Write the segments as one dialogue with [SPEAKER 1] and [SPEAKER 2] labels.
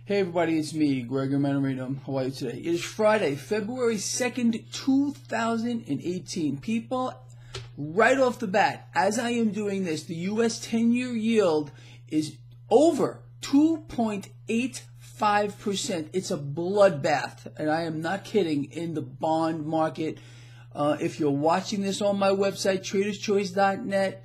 [SPEAKER 1] Hey everybody, it's me, Gregory Mannarino. How are you today? It is Friday, February 2nd, 2018. People, right off the bat, as I am doing this, the U.S. 10-year yield is over 2.85%. It's a bloodbath, and I am not kidding, in the bond market. If you're watching this on my website, traderschoice.net,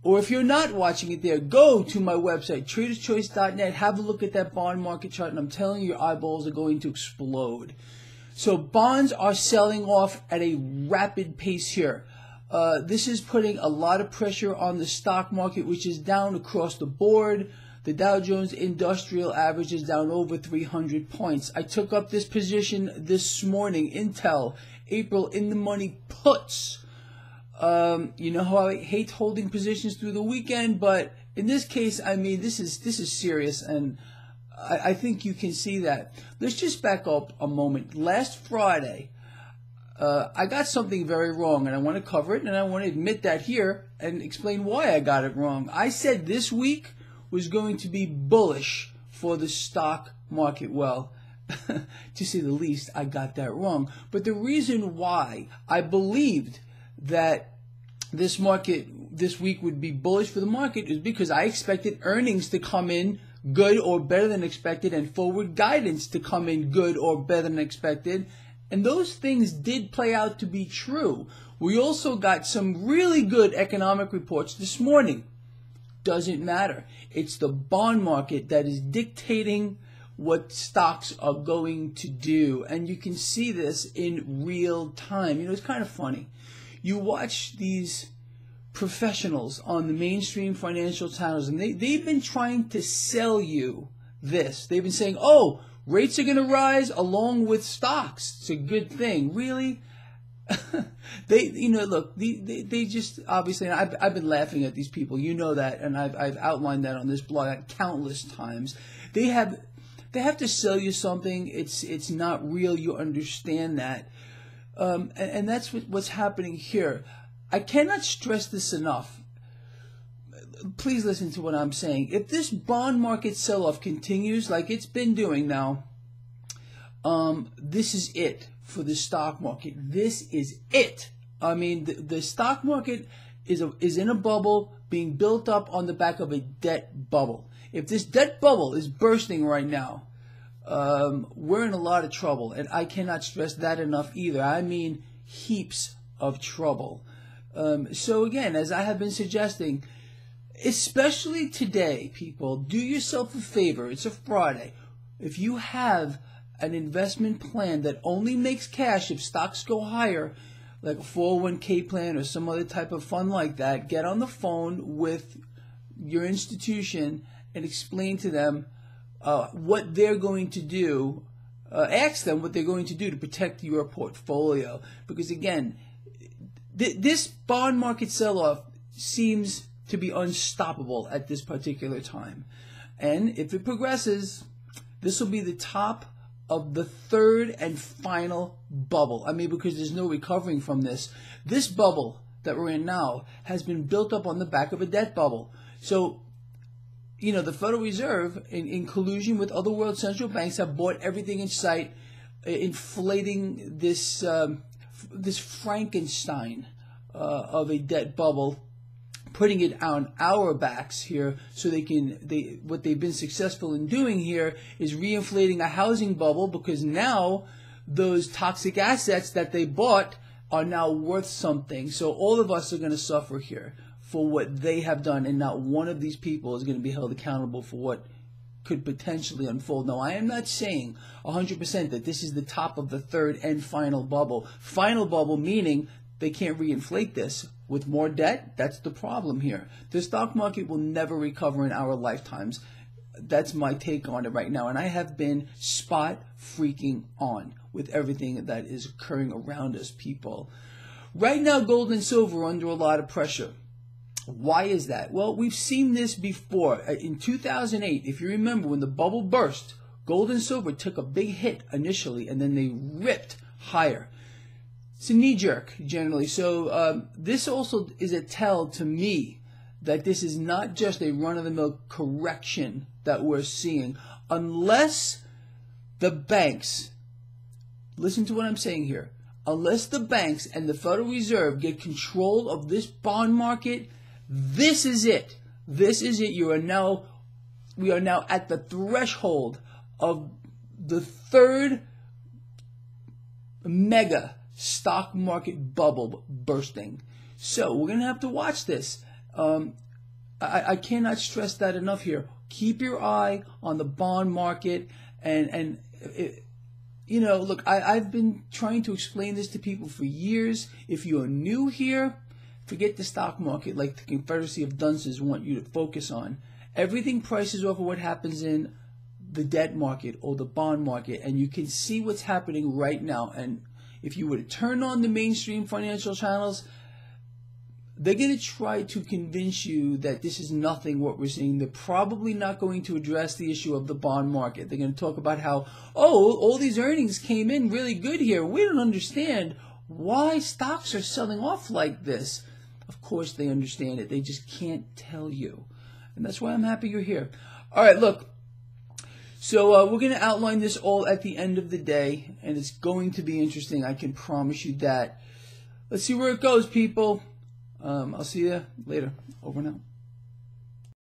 [SPEAKER 1] or if you're not watching it there, go to my website, traderschoice.net, have a look at that bond market chart, and I'm telling you, your eyeballs are going to explode. So bonds are selling off at a rapid pace here. This is putting a lot of pressure on the stock market, which is down across the board. The Dow Jones Industrial Average is down over 300 points. I took up this position this morning, Intel, April in the money puts. You know how I hate holding positions through the weekend, but in this case, I mean, this is serious, and I think you can see that. Let's just back up a moment. Last Friday, I got something very wrong, and I want to cover it, and I want to admit that here and explain why I got it wrong. I said this week was going to be bullish for the stock market. Well, to say the least, I got that wrong. But the reason why I believed that this week would be bullish for the market is because I expected earnings to come in good or better than expected, and forward guidance to come in good or better than expected. And those things did play out to be true. We also got some really good economic reports this morning. Doesn't matter. It's the bond market that is dictating what stocks are going to do. And you can see this in real time. You know, it's kind of funny. You watch these professionals on the mainstream financial channels, and they've been trying to sell you this. They've been saying, oh, rates are going to rise along with stocks. It's a good thing. Really? Look, they just, obviously, and I've been laughing at these people. You know that, and I've outlined that on this blog countless times. They have to sell you something. It's not real. You understand that. And that's what's happening here. I cannot stress this enough. Please listen to what I'm saying. If this bond market sell-off continues like it's been doing now, this is it for the stock market. This is it. I mean, the stock market is in a bubble being built up on the back of a debt bubble. If this debt bubble is bursting right now, we're in a lot of trouble, and I cannot stress that enough either. I mean, heaps of trouble. So again, as I have been suggesting, especially today, people, do yourself a favor. It's a Friday. If you have an investment plan that only makes cash if stocks go higher, like a 401k plan or some other type of fund like that, get on the phone with your institution and explain to them what they're going to do. Ask them what they're going to do to protect your portfolio. Because again, this bond market sell-off seems to be unstoppable at this particular time. And if it progresses, this will be the top of the third and final bubble. I mean, because there's no recovering from this. This bubble that we're in now has been built up on the back of a debt bubble. So, you know, the Federal Reserve, in collusion with other world central banks, have bought everything in sight, inflating this Frankenstein of a debt bubble, putting it on our backs here, so what they've been successful in doing here is reinflating a housing bubble, because now those toxic assets that they bought are now worth something. So all of us are going to suffer here for what they have done, and not one of these people is going to be held accountable for what could potentially unfold. Now, I am not saying 100% that this is the top of the third and final bubble. Final bubble meaning they can't reinflate this with more debt. That's the problem here. The stock market will never recover in our lifetimes. That's my take on it right now. And I have been spot freaking on with everything that is occurring around us, people. Right now, gold and silver are under a lot of pressure. Why is that? Well, we've seen this before. In 2008, if you remember, when the bubble burst, gold and silver took a big hit initially, and then they ripped higher. It's a knee-jerk, generally. So this also is a tell to me that this is not just a run-of-the-mill correction that we're seeing. Unless the banks, listen to what I'm saying here, unless the banks and the Federal Reserve get control of this bond market, this is it. This is it. We are now at the threshold of the third mega stock market bubble bursting. So we're going to have to watch this. I cannot stress that enough here. Keep your eye on the bond market, and look, I've been trying to explain this to people for years. If you're new here, forget the stock market like the Confederacy of Dunces want you to focus on. Everything prices off of what happens in the debt market or the bond market, and you can see what's happening right now. And if you were to turn on the mainstream financial channels, they're going to try to convince you that this is nothing what we're seeing. They're probably not going to address the issue of the bond market. They're going to talk about how, all these earnings came in really good here. We don't understand why stocks are selling off like this. Of course they understand it. They just can't tell you. And that's why I'm happy you're here. All right, look. So we're going to outline this all at the end of the day, and it's going to be interesting. I can promise you that. Let's see where it goes, people. I'll see you later. Over now.